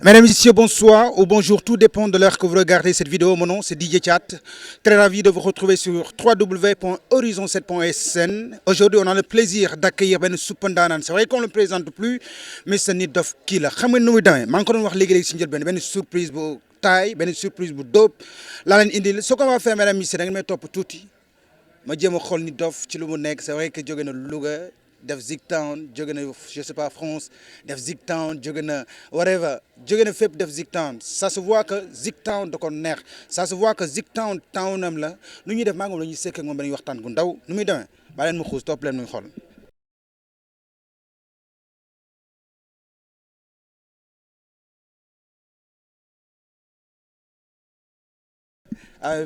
Mesdames et messieurs, bonsoir ou bonjour, tout dépend de l'heure que vous regardez cette vidéo. Mon nom c'est DJ Chat. Très ravi de vous retrouver sur www.horizon7.sn. Aujourd'hui, on a le plaisir d'accueillir Ben Soupandanan. C'est vrai qu'on ne le présente plus, mais c'est Nit Doff Killa. Xam nga nu muy demee maa ngi ko doon wax léegi-léegi si njëlbeen benn surprise bu taay benn surprise bu dope laa leen indil. Ce qu'on va faire, mesdames et messieurs, da ngeen may topp tuuti ma jéem a xool Nit Doff ci lu mu nekk. C'est vrai que jóge na Louga def Zik Town jóge na je sais pas France def Zik Town jóge na whatever jóge na fépp def Zik Town. Ça se voit que Zik Town da ko neex, ça se voit que Zik Town townam la. Nu ñuy def maa ngi moom la ñuy sekk ak moom dañuy waxtaan gu ndaw nu muy demee ba leen mu xuus topp leen muy xool.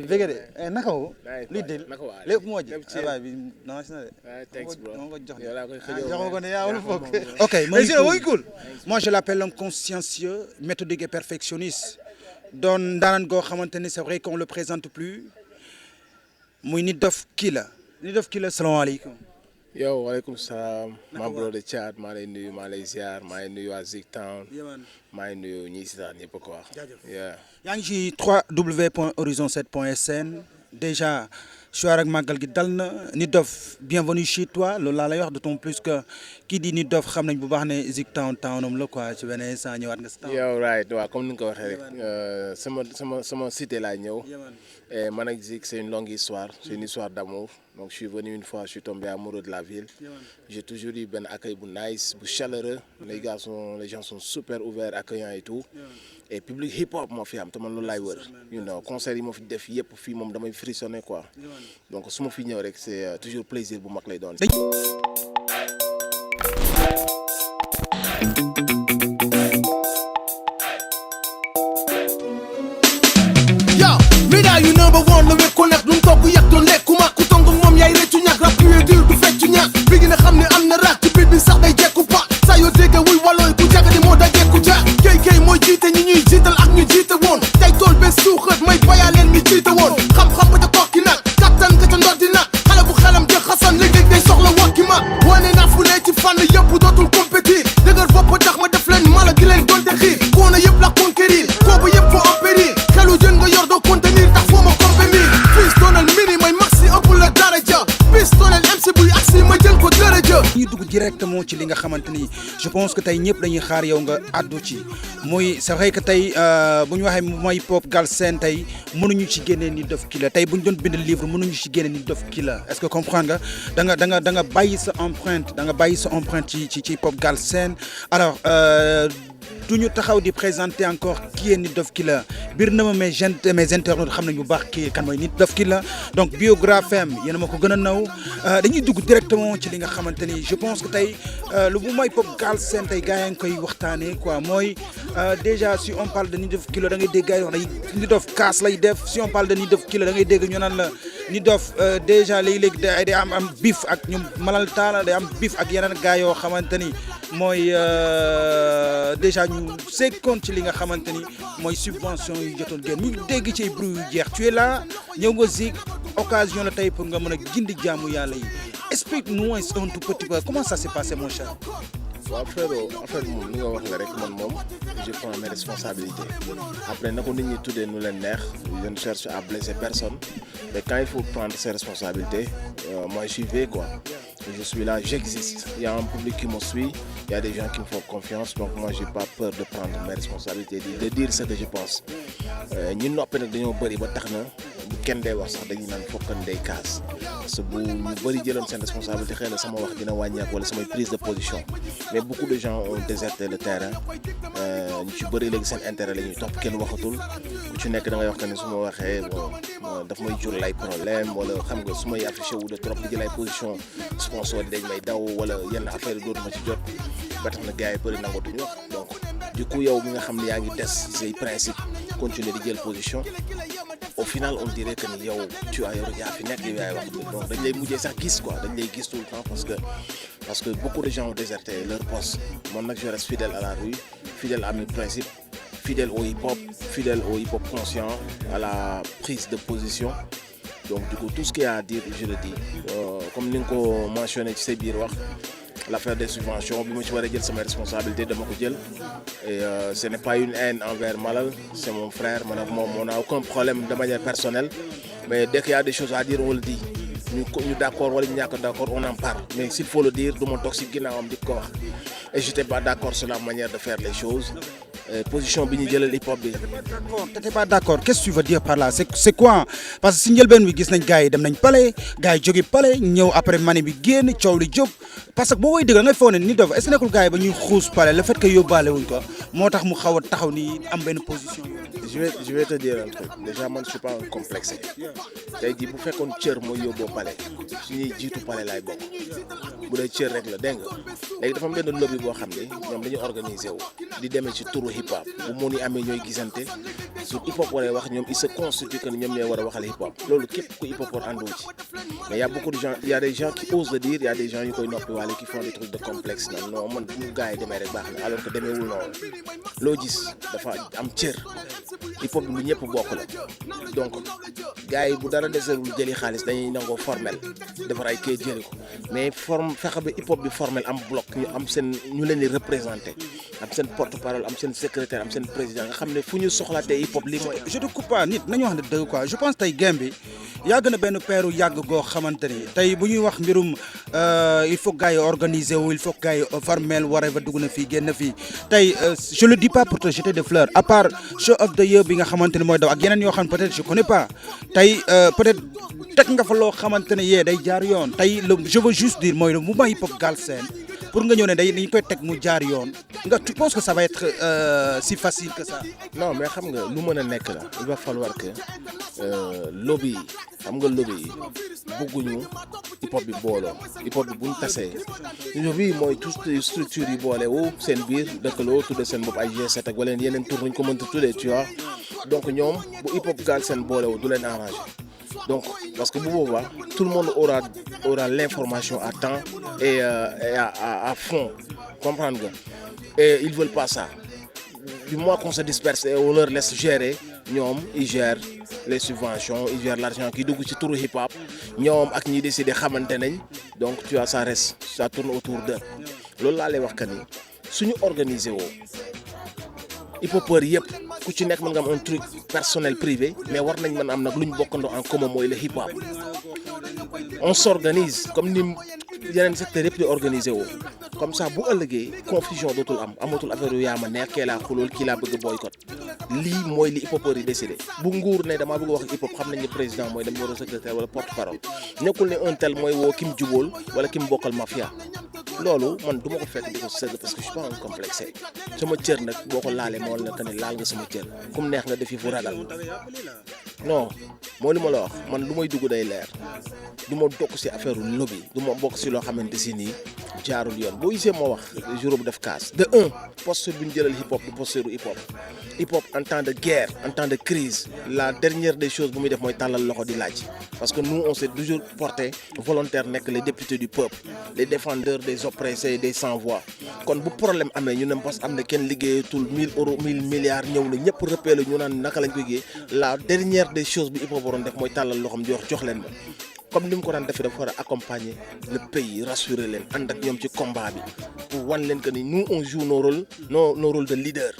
bëgg de naka woo. luy déglu lépp moo ji. waaye bi non si na de. thanks bro. dama ko jox de. jox ko ne yaa wala foog. ok mooy cool. Moi je l'appelle l'homme consciencieux, méthodique et perfectionniste. doon ndaanaan goo xamante ni c'est vrai qu'on le présente plus muy Nit Doff Killa. Nit Doff Killa salaamaaleykum. yow waaleykum salaam. ma bro de Thiat maa lay nuyu maa lay ziar maa lay nuyu waa Zik Town. maa ngi nuyu ñi si daan ñëpp quoi. yaa ngi ci www.horizon7.sn déjà soir ak màggal gi dal na. Nit Doff bienvenue chez toi loolu laa lay wax d'autant plus que kii di Nit Doff xam nañ bu baax ne Zik Town townam la quoi ci beneen instant ñëwaat nga si town. yow right waaw comme ni nga ko waxee rek sama cité laa ñëw. Et man ak Zik c'est une longue histoire, c'est une histoire d'amour. Donc je suis venu une fois, je suis tombé amoureux de la ville. J'ai toujours eu un accueil nice, chaleureux. Les gens sont super ouverts, accueillants et tout. Et public hip hop moo fi am te man loolu laay wër. You know concert yi moo fi def yëpp fii moom damay frissonner quoi. Donc su ma fi ñëw rek c'est toujours plaisir bu mag lay doon. You number one la wekk ko nekk lu mu togg yàq doon lekkuma ku tong moom yaay rëccu ñàkk rap yu dur du feccu ñàkk bi gi na xam ne am na rak ci biir bi sax day jekku pa saa yoo dégg wuy walooy ku jaga di moo da jekku ja kay mooy jiite ñi ñuy jiital ak ñu jiite woon tey tool bee suuxat may bayaa leen mi jiite woon xam-xam ba ca kokki nag kattan ka ca ndoddi nag xale bu xelam ja xasan léeg-léeg day soxla wakki ma wane naa fu ne ci fànn yëpp dootul compétir dëgër bopp tax ma def leen mala di leen donte xiir koona yëpp la conquérir kooba yëpp fa opérir xelu jën nga yor doo contenir tax foo ma compémir pistolel mini may maxi ëpp la daraja pistolel MC buy aksi ma jël ko daraja. ñu dugg directement ci li nga xamante ni je pense que tey ñëpp dañuy xaar yow nga àddu ci muy c'est vrai que tey bu ñu waxee mooy pop Galsen tey mënuñu ci génnee Nit Doff Killa tey bu ñu doon bind livre mënuñu ci génne Nit Doff Killa est-ce que comprendre nga da nga bàyyi sa empreinte ci pop Galsen alors du ñu taxaw di présenter encore qui est Nit Doff Killa biir na ma mes internautes xam nañ bu baax kii kan mooy Nit Doff Killa donc biographie am yéen a ma ko gën a naw dañuy dugg directement ci li nga xamante ni je pense que tey lu bu mooy pop Galsen tey gars yaa ngi koy waxtaanee quoi mooy déjà si on parle de Nit Doff Killa da ngay dégg gars yi wax ne Nit Doff kaas lay def si on parle de Nit Doff Killa da ngay dégg ñu naan la Nit Doff déjà léegi-léegi day am bif ak ñoom Malal Talla day am bif ak yeneen gars yoo xamante ni mooy déjà ñu sekkoon ci li nga xamante ni mooy subvention yu jotoon génn ñu dégg ci bruit yu jeex tu es là ñëw nga Zik occasion la tey pour nga mën a gindi jaamu yàlla yi explique-nous un tout petit peu comment ça s'est passé mon cher. waaw frérot en fait moom li nga wax la rek man moom je prends mes responsabilités après na ko nit ñi tuddee nu leen neex je ne cherche à blesser personne mais quand il faut prendre ses responsabilités moi j'y vais quoi je suis là j'existe il y a un public qui me suit il y a des gens qui me font confiance donc moi j'ai pas peur de prendre mes responsabilités de dire ce que je pense ñi noppi nag dañoo bëri ba tax na bu kenn day wax sax dañuy naan fokkan day kaas parce que bu ñu bëri jëloon seen responsabilité xëy na sama wax dina wàññeeku wala samay prise de position mais beaucoup de gens ont déserté le terrain ñu ci bëri léegi seen intérêt la ñuy topp kenn waxatul ku ci nekk da ngay wax que ne su ma waxee bon daf may jur lay problème wala xam nga su may affiché wu de trop di jël ay position sponsor yi dañ may daw wala yenn affaire yi dootuma ci jot ba tax na gars yi bëri nangatuñu wax donc du coup yow mi nga xam ne yaa ngi des say principe continuer di jël position au final on dirait que ni yow tu as yaa fi nekk yow yaay wax donc dañ lay mujjee sax gis quoi dañ lay gis tout le temps parce que beaucoup de gens ont déserté leur poste man nag je reste fidèle à la rue fidèle à mes principes fidèle au hip-hop conscient à la prise de position donc du coup tout ce qu'il y a à dire je le dis comme ni nga ko mentionné ci say biir wax l'affaire des subventions bi ma ci war a jël sama responsabilité dama ko jël et ce n'est pas une haine envers Malal, c'est mon frère man ak moom on n'a aucun problème de manière personnelle mais dès qu'il y a des choses à dire on le dit ñu d'accord wala ñu ñàkk d'accord on en parle mais s'il faut le dire du ma toog ci ginnaawam di ko wax et j'étais pas d'accord sur la manière de faire les choses position bi ñu jëlal hip hop bi. T'étais pas d'accord qu'est-ce que tu veux dire par là c'est quoi parce que si njëlbeen bi gis nañ gars yi dem nañ palais gars yi jóge palais ñëw après mani bi génn coow li jóg parce que boo koy dëggal ngay foog ne Nit Doff est-ce que nekkul gars yi ba ñuy xuus palais le fait que yóbbaale wuñ ko moo tax mu xaw a taxaw ni am benn position. je vais te dire un truc déjà man je suis pas un complexé tey jii bu fekkoon cër mooy yóbboo palais su ñuy jiitu palais laay bokk bu dee cër rek la dégg nga léegi dafa am benn lobby boo xam ne ñoom dañuy organiser wu di demee ci turu hip hop bu mu ni amee ñooy gisante su hip hop waree wax ñoom il se constitue que ñoom ñooy war a waxal hip hop loolu képp ku hip hop war àndu ci mais y a beaucoup de gens y a des gens qui osent le dire y a des gens yu koy noppi waale qui font des trucs de complexe nag non man bu gars yi demee rek baax na alors que demeewul noonu loo gis dafa am cër hip hop bi lu ñëpp bokk la donc gars yi bu dara deserul jëli xaalis dañuy nangoo formel defar ay kayit jëli ko mais fexe ba hip hop bi formel am bloc ñu am seen ñu leen di représenté am seen porte-parole am seen secrétaire am seen président nga xam ne fu ñu soxlaatee hip hop lii mooy. je te coupe pas Nit nañu wax ne dëgg quoi je pense tey game bi yàgg na benn peeru yàgg goo xamante ni tey bu ñuy wax mbirum il faut gars yi organiser wu il faut gars yi formel waree ba dugg na fii génn fii tey je le dis pas pour te jeter des fleurs à part show of the year bi nga xamante ni mooy daw ak yeneen yoo xam peut-être je connais pas tey peut-être teg nga fa loo xamante ne yee day jaar yoon tey je veux juste dire mooy le mouvement hip hop Galsen pour nga ñëw ne dañu koy teg mu jaar yoon nga tu penses que ça va être si facile que ça. non mais xam nga lu mën a nekk la il va falloir que lobby yi xam nga lobby yi bëgguñu hip hop bi booloo hip hop bi buñ tasee lobby yi mooy tout structure yi boole wu seen biir dëkkaloo tudde seen bopp ay G7 ak wala yeneen tur nañ ko mënta tuddee tu vois donc ñoom bu hip hop Galsen boole wu du leen arrangé donc parce que bu boobaa tout le monde aura l'information à temps et à fond comprendre nga et ils veulent pas ça du moment qu'on se disperse et on leur laisse gérer ñoom ils gèrent les subventions ils gèrent l'argent qui dugg ci turu hip hop ñoom ak ñi décider xamante nañ donc tu vois ça tourne autour d'eux loolu laa lay wax que ni suñu organiser woo hip hopeurs yëpp ku ci nekk mën nga am un truc personnel privé mais war nañ mën am nag lu ñu bokkandoo en commun mooy le hip hop on s'organise comme ni yeneen secteur yëpp di organiser woo comme ça bu ëllëgee confusion dootul amatul affaire yu yaa ma neex kee laa xulool kii laa bëgg boycott lii mooy li hip hopeurs yi décidé bu nguur ne damaa bëgg wax hip hop xam nañ ne président mooy dem war a secrétaire wala porte parole nekkul ne un tel mooy woo kim jubóol wala kim bokkal mafia loolu man du ma ko fekk di ko sëgg parce que je suis pas un complexé sama cër nag boo ko laalee moo la que ne laal nga sama cër kum neex nga defi fu ragal non moo li ma la wax man lu may dugg day leer du ma dokk ci affaire lobby du ma bokk ci loo xamante si nii jaarul yoon boo gisee moo wax jour bu def casse de un posture bi ñu jëlal hip hop du posture hip hop en temps de guerre en temps de crise la dernière des choses bu muy def mooy tàllal loxo di laaj parce que nous on s'est toujours porté volontaire nekk les députés du peuple les défendeurs des opprimés des sans voix kon bu problème amee ñu ne parce que am na kenn liggéeyatul 1000 euros 1000 milliards ñëw na ñëpp rëppeelu ñu naan naka lañ ko liggéey la dernière des choses bi hip hop waroon def mooy tàllal loxoom di wax jox leen ma comme ni mu ko daan defee dafa war a accompagner le pays rassurer leen ànd ak ñoom ci combat bi pour wan leen que ni nous on joue nos rôles de leader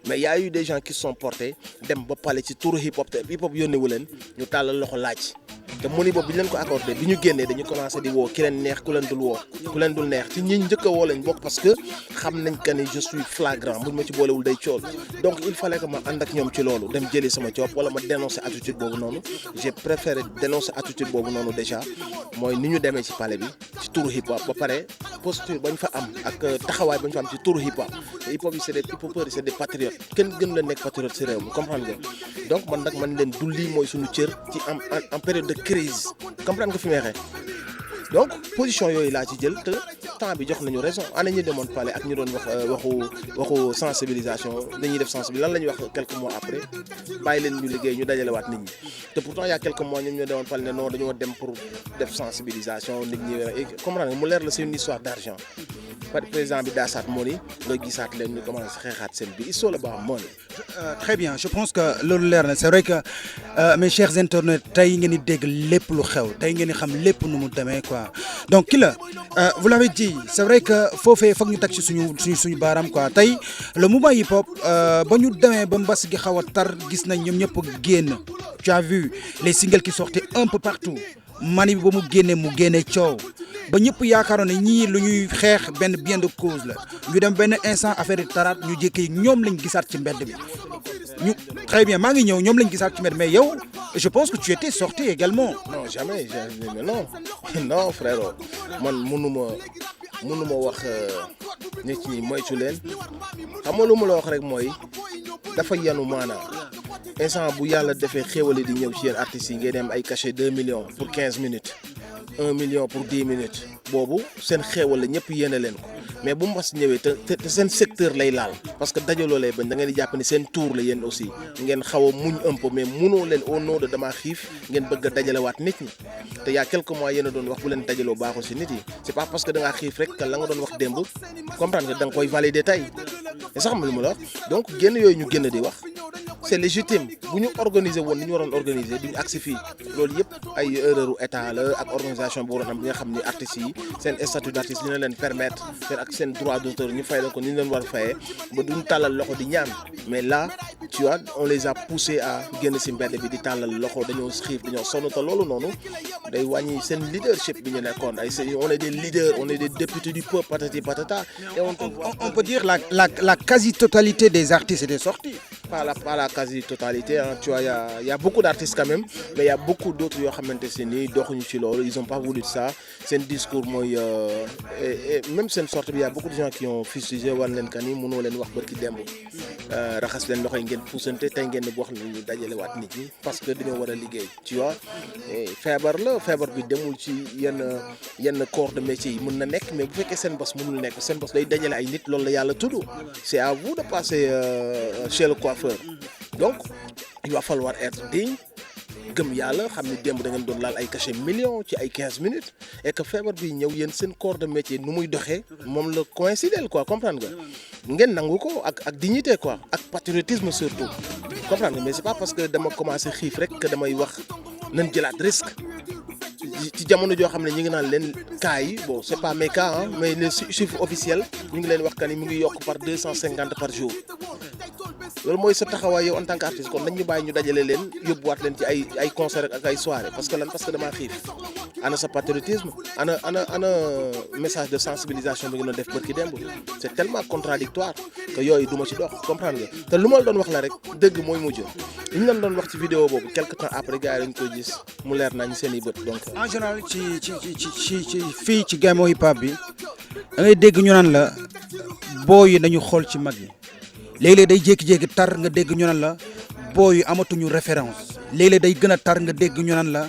mais y a eu des gens qui se sont portés dem ba pale ci turu hip hop te hip hop yónnewu leen ñu tàllal loxo laaj te moni boobu bi ñu leen ko accordé bi ñu génnee dañu commencé di woo ki leen neex ku leen dul neex ci ñi njëkk a woo lañ bokk parce que xam nañ que ni je suis flagrant buñ ma ci boolewul day cool donc il fallait que ma ànd ak ñoom ci loolu dem jëli sama job wala ma dénoncer attitude boobu noonu j'ai préféré dénoncer attitude boobu noonu déjà mooy ni ñu demee ci palais bi ci turu hip hop ba pare posture bañ fa am ak taxawaay bañ fa am ci turu hip hop te hip hop yi c'est des hip hopeurs yi c'est des patriotes kenn gën la nekk patriote ci réew mi comprendre nga donc man nag man leen du lii mooy suñu cër ci en période de crise comprendre nga fi may waxee donc position yooyu laa ci jël te temps bi jox nañu raison ana ñu demoon palais ak ñu doon wax waxu sensibilisation dañuy def sensibilisation lan la ñuy wax quelques mois après bàyyi leen ñu liggéey ñu dajalewaat nit ñi te pourtant il y a quelques mois ñoom ñoo demoon palais ne non dañoo dem pour def sensibilisation nit ñi comprendre nga mu leer la c'est une histoire d'argent président bi daasaat money nga gisaat leen ñu commencé xeexaat seen bi it's all about money. Très bien je pense que loolu leer na c'est vrai que mes chers internautes tey ngeen di dégg lépp lu xew tey ngeen di xam lépp nu mu demee quoi donc ki la vous l'avez dit c'est vrai que foofee foog ñu teg ci suñu baaraam quoi tey le mouvement hip hop ba ñu demee ba mbas gi xaw a tar gis nañ ñoom ñëpp génn tu as vu les singles qui sortaient un peu partout mani bi ba mu génne coow ba ñëpp yaakaaroon ne ñii lu ñuy xeex benn bien de cause la ñu dem benn instant affaire yi taraat ñu jékki ñoom lañ gisaat ci mbedd bi ñu très bien maa ngi ñëw ñoom lañ gisaat ci mbedd mais yow je pense que tu étais sorti également. non jamais mais non non frérot man mënuma wax nit ñi moytu leen xam nga lu ma la wax rek mooy dafa yanu maanaam instant bu yàlla defee xéwale di ñëw ci yéen artistes yi ngay dem ay cachet 2 millions pour 15 minutes 1 million pour 10 minutes boobu seen xéwal la ñëpp yéene leen ko mais bu mbas ñëwee te seen secteur lay laal parce que dajaloo lay bañ da ngeen di jàpp ne seen tour la yéen aussi ngeen xaw a muñ un peu mais munoo leen au nom de dama xiif ngeen bëgg a dajalewaat nit ñi te y a quelques mois yéen a doon wax bu leen dajaloo baaxul si nit yi c'est pas parce que da ngaa xiif rek que la nga doon wax démb comprendre nga da nga koy valider tey te sax ma lu ma la wax donc génn yooyu ñu génn di wax c'est légitime bu ñu organiser woon ni ñu waroon organiser duñu agsi fii loolu yëpp ay erreur u état la ak organisation bu waroon am bi nga xam ni artistes yi seen statut d'artiste dina leen permettre seen ak seen droit d'auteur ñu fay leen ko ni ñu leen war a fayee ba duñ tàllal loxo di ñaan mais là tu vois on les a poussés à génn si mbedd bi di tàllal loxo dañoo xiif dañoo sonn te loolu noonu day wàññi seen leadership bi ñu nekkoon ay on est des leaders on est des députés du peuple patati patata et on peut dire la quasi-totalité des artistes étaient sortis. Pas la quasi-totalité hein. Tu vois, il y a beaucoup d'artistes quand même, mais il y a beaucoup d'autres yoo xamante ne nii doxuñu ci loolu ils ont pas voulu de ça seen discours mooy et même seen sortie bi il y a beaucoup de gens qui ont fustigé wan leen kan ni mënoo leen wax barki démb raxas leen loxo yi ngeen puusante tey ngeen di wax ñu dajale waat nit ñi parce que dañoo war a liggéey tu vois feebar bi demul ci yenn corps de métier yi mën na nekk mais bu fekkee seen bos mënul nekk seen bos day dajale ay nit loolu la yàlla tudd c'est à vous de passer chez le coiffeur donc il va falloir être digne gëm yàlla xam ni démb da ngeen doon laal ay cachet millions ci ay 15 minutes et que feebar bi ñëw yéen seen corps de métier nu muy doxee moom la coïncider quoi comprendre nga ngeen nangu ko ak dignité quoi ak patriotisme surtout comprendre nga mais c'est pas parce que dama commencé xiif rek que damay wax nañ jëlaat risque ci jamono joo xam ne ñu ngi naan leen cas yi bon c'est pas mes cas hein mais les chiffres officiels ñu ngi leen wax que ni mu ngi yokk par 250 par jour loolu mooy sa taxawaay yow en tant qu'artiste kon nañ ñu bàyyi ñu dajale leen yóbbuwaat leen ci ay concert ak ay soirée parce que damaa xiif ana sa patriotisme ana message de sensibilisation bi nga doon def barki démb c'est tellement contradictoire que yooyu du ma ci dox comprendre nga te lu ma la doon wax la rek dëgg mooy mujj li ñu leen doon wax ci vidéo boobu quelque temps après gars yi dañ koy gis mu leer nañ seen i bët donc. en général ci fii ci game hip hop bi da ngay dégg ñu naan la booy yi nañu xool ci mag yi léeg-léeg day jékki-jékki tar nga dégg ñu naan la booy yi amatuñu référence léeg-léeg day gën a tar nga dégg ñu naan la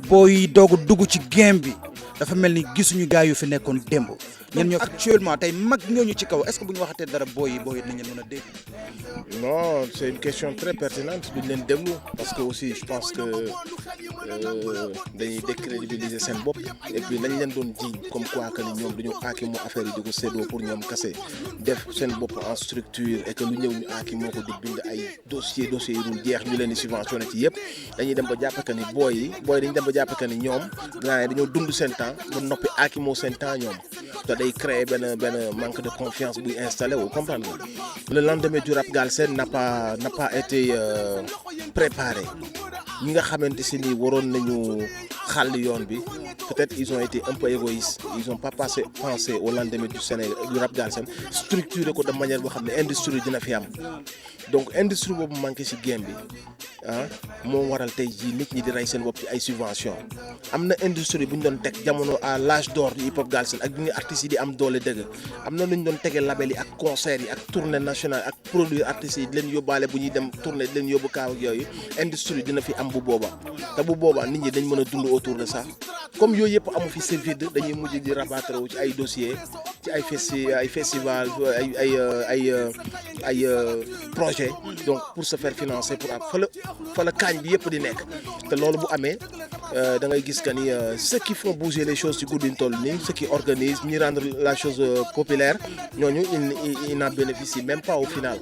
booy yi doog a dugg ci game bi dafa mel ni gisuñu gars yu fi nekkoon démb ñen ñoo actuellement tey mag ñooñu ci kaw est-ce que bu ñu waxatee dara booy yi nañ leen mën a dégg. non c'est une question très pertinente duñ leen déglu parce que aussi je pense que dañuy décrédibiliser seen bopp et puis lañ leen doon jiiñ comme quoi que ni ñoom dañu aakimoo affaire yi di ko séddoo pour ñoom kase def seen bopp en structure et que lu ñëw ñu aakimoo ko di bind ay dossiers yi dul jeex ñu leen di subventionné ci yëpp dañuy dem ba jàpp que ni booy dañuy dem ba jàpp que ni ñoom dañoo dund seen temps ba noppi aakimoo seen temps ñoom te day créer benn manque de confiance buy installé wu comprendre nga le lendemain du rap Galsen n'a pas été préparé ñi nga xamante si ni waroon nañu xàll yoon bi peut-être ils ont été un peu égoïstes ils ont pas pensé au lendemain du Sénégal du rap Galsen structuré ko de manière boo xam ne industrie dina fi am donc industrie boobu manqué ci game bi moo waral tey jii nit ñi di rey seen bopp ci ay subventions am na industrie bu ñu doon teg jamono à l'âge d'or du hip hop Galsen ak bi nga artistes yi di am doole dëgg am na lu ñu doon tegee label yi ak concert yi ak tournée nationale ak produit artistes yi di leen yóbbaale bu ñuy dem tournée di leen yóbbu kaaw ak yooyu industrie dina fi am bu boobaa te bu boobaa nit ñi dañ mën a dund autour de ça comme yooyu yëpp amu fi c'est vide dañuy mujj di rabattre wu ci ay dossiers ci ay festival ay projet donc pour se faire financer pour am fa la kaañ bi yëpp di nekk te loolu bu amee da ngay gis que ni ceux qui font bouger les choses ci guddi toll nii ceux qui organisent ñi rendre la chose populaire ñooñu il n'en bénéficie même pas au final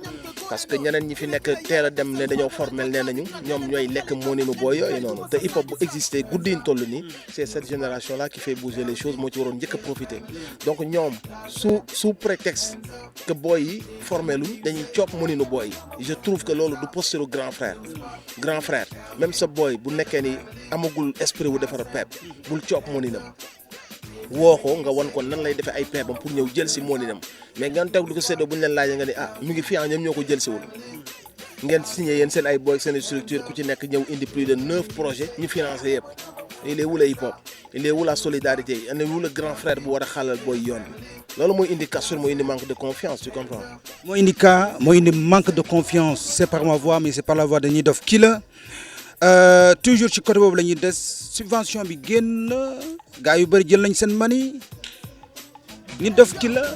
parce que ñeneen ñi fi nekk teel a dem ne dañoo formel nee nañu ñoom ñooy lekk moninu booy yooyu noonu te hip hop bu exister guddi toll nii c'est cette génération là qui fait bouger les choses moo ci waroon njëkk a profiter donc ñoom sous prétexte que booy yi formé luñ dañuy coop moninu booy yi je trouve que loolu du posture grand frère même sa booy bu nekkee ni amagul esprit wu defar peep bul coop moninam woo ko nga wan ko nan lay defee ay peepam pour ñëw jël si moninam mais ngeen teg du ko séddoo bu ñu leen laajee nga ni mi ngi fi ñoom ñoo ko jël si wul ngeen signé yéen seen ay booy seen structure ku ci nekk ñëw indi plus de 9 projets ñu financé yëpp il est wu la hip hop il est wu la solidarité il est wu la grand frère bu war a xaalal booy yoon loolu mooy indi cassure mooy indi manque de confiance tu comprends. mooy indi manque de confiance c'est par ma voix mais c'est par la voix de Nit Doff Killer toujours ci côté boobu la ñuy des subvention bi génn gars yu bëri jël nañ seen mani Nit Doff Killer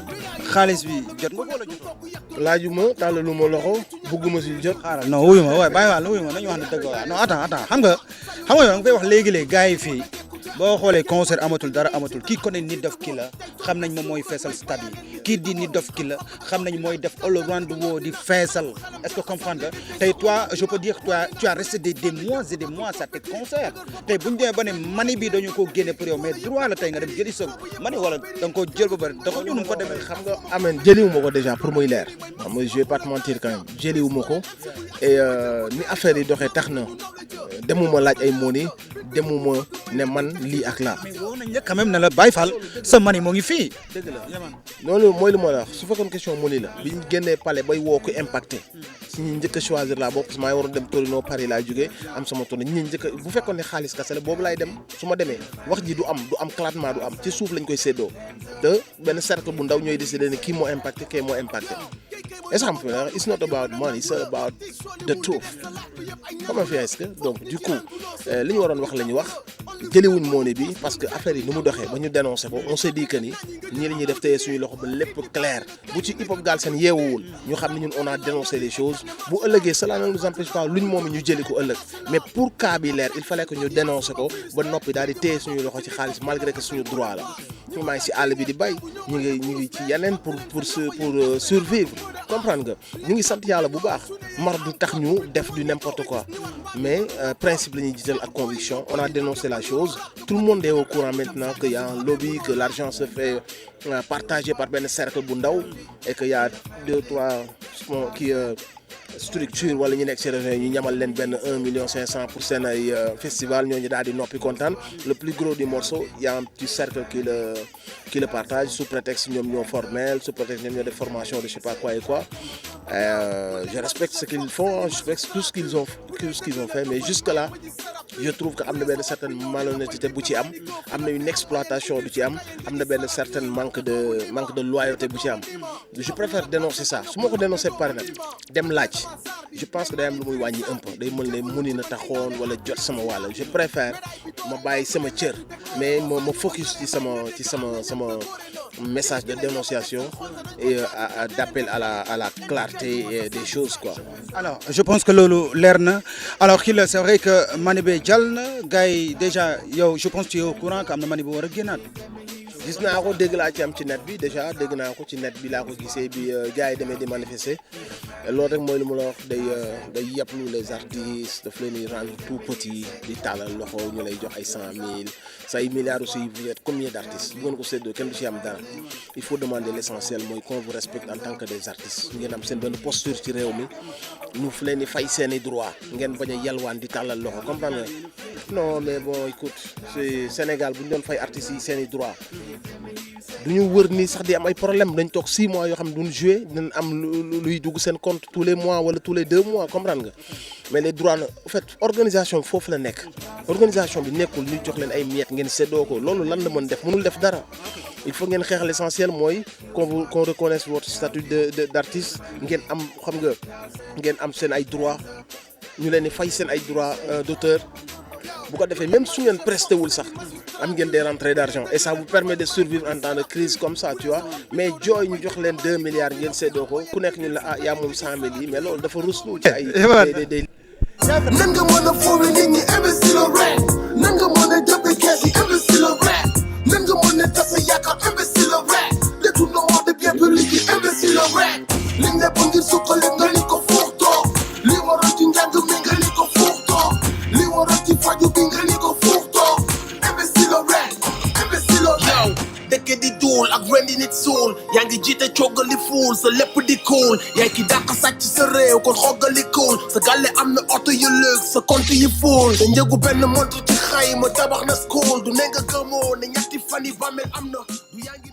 xaalis bi jot nga ko wala jot. laajuma tàllaluma loxo bugguma si jot. xaaral non wuyu ma waaye bàyyi waa wuyu ma nañu wax ne dëgg waa non attends xam nga yow nga koy wax léegi-léegi gars yi fii boo xoolee concert amatul dara amatul kii connaît Nit Doff Killer xam nañ moom mooy feesal stade yi kii di Nit Doff Killer xam nañ mooy def all around the world di feesal est-ce que comprendre nga tey toi je peux dire toi tu as resté des mois et des mois à tes concerts tey bu ñu demee ba ne mani bi dañu ko génne pour yow mais droit la tey nga dem jëli sa mani wala da nga koo jël ba bëri da ko ñun ko demee. xam nga amen jëliwuma ko déjà pour muy leer xam nga je vais pas te mentir quand même jëliwuma ko et ni affaire yi doxee tax na demuma laaj ay moni demuma ne man lii ak laa. mais woo nañ la quand même ne la Baye Fall sa mani moo ngi fii. dëgg la loolu mooy lu ma la wax su fekkoon question moni la bi ñu génnee palais bay woo ko impacté si ñi njëkk a choisir laa bokk parce que maa ngi waroon dem Torino Paris laa jógee am sama tournée ñi njëkk a bu fekkoon ne xaalis kese la boobu laay dem su ma demee wax ji du am classement du am ci suuf lañ koy séddoo te benn cercle bu ndaw ñooy décider ne kii moo impacté kii moo impacté est-ce que it's not about money it's about the truth comment faire est-ce que donc du coup li ñu waroon wax la ñu wax jëliwuñ money bi parce que affaire yi ni mu doxee ba ñu dénoncé ko on s'est dit que ni ñii la ñuy def tey suñu loxo ba lépp clair bu ci hip hop Galsen yeewuwul ñu xam ne ñun on a dénoncé les choses bu ëllëgee cela ne nous empêche pas luñ moom ñu jëli ko ëllëg mais pour cas bi leer il fallait que ñu dénoncé ko ba noppi daal di téye suñu loxo ci xaalis malgré que suñu droit la ñu maa ngi si àll bi di bay ñu ngi ci yeneen pour survivre comprendre nga ñu ngi sant yàlla bu baax mar du tax ñu def du n'importe quoi mais principe la ñuy jiital ak conviction on a dénoncé la chose tout le monde est au courant maintenant qu'il y a un lobby que l'argent se fait partager par benn cercle bu ndaw et que y a 2-3 qui structure wala ñu nekk ci région yi ñu ñamal leen benn 1,5 million pour seen ay festival ñooñu daal di noppi kontaan le plus gros du morceau y a un petit cercle qui le partage sous prétexte ñoom ñoo formel sous prétexte ñoom ñoo def formation de je sais pas quoi et quoi je respecte ce qu'ils font je respecte tout ce qu'ils ont fait mais jusque là je trouve que am na benn certaine malhonnêteté bu ci am na une exploitation du ci am na benn certain manque de loyauté bu ci am je préfère dénoncer ça su ma ko dénoncer pare nag dem laaj je pense que day am lu muy wàññi un peu day mën ne muni na taxoon wala jot sama wàll je préfère ma bàyyi sama cër mais ma focus ci sama message de dénonciation et d'appel à la clarté des choses quoi. alors je pense que loolu leer na alors Killer c'est vrai que mani bi jàll na gars yi déjà yow je pense que tu es au courant que am na mani bi war a génnaat. gis naa ko dégg laa ci am ci net bi déjà dégg naa ko ci net bi laa ko gisee bi gars yi demee di manifester loolu rek mooy lu mu la wax day yàpplu les artistes daf leen di rendre tout petit di tàllal loxo ñu lay jox ay 100 000 say milliards aussi vous êtes combien d'artistes bu ngeen ko séddoo kenn du ci am dara il faut demander l'essentiel mooy qu'on vous respecte en tant que des artistes ngeen am seen benn posture ci réew mi ñu fu leen di fay seen i droit ngeen bañ a yalwaan di tàllal loxo comprendre nga non mais bon écoute c'est Sénégal bu ñu doon fay artistes yi seen i droit du ñu wër nii sax di am ay problème dañ toog 6 mois yoo xam ne duñ jouer dinañ am luy dugg seen compte tous les mois wala tous les 2 mois comprendre nga mais les droits en fait organisation bi foofu la nekk organisation bi nekkul ñu jox leen ay miettes ngeen séddoo ko loolu lan la mën def mënul def dara il faut ngeen xeex l'essentiel mooy qu'on reconnaisse votre statut d'artiste ngeen am xam nga ngeen am seen ay droits ñu leen di fay seen ay droits d'auteur bu ko defee même su ngeen presté wul sax am ngeen des rentrées d'argent et ça vous permet de survivre en temps de crise comme ça tu vois mais jooy ñu jox leen 2 milliards ngeen séddoo ko ku nekk ñun la yaa moom 100 000 yi mais loolu dafa ruslu ci ay nan nga mën a foowe nit ñi imbécile rek nan nga mën a jëppe kees yi imbécile rek nan nga mën a tasa yaakaar imbécile rek détournement de biens publics yi imbécile rek liñ lépp ngir suqali nga li ko fuurtoo li waroon ci njàng mi nga li ko fuurtoo li waroon ci faju bi nga li ko fuurtoo imbécile rek imbécile rek dëkk di duul ak rendi nit suul yaa ngi jiite coogali fuul sa lépp di cool yaa ki dàq sàcc sa réew kon xoogali cool sa gàlle am na oto yu lëg sa compte yi fuul te njëgu benn montre ci xayma tabax na school du ne nga gëmoo ne ñetti fan yi bàmmeel am na du yaa ngi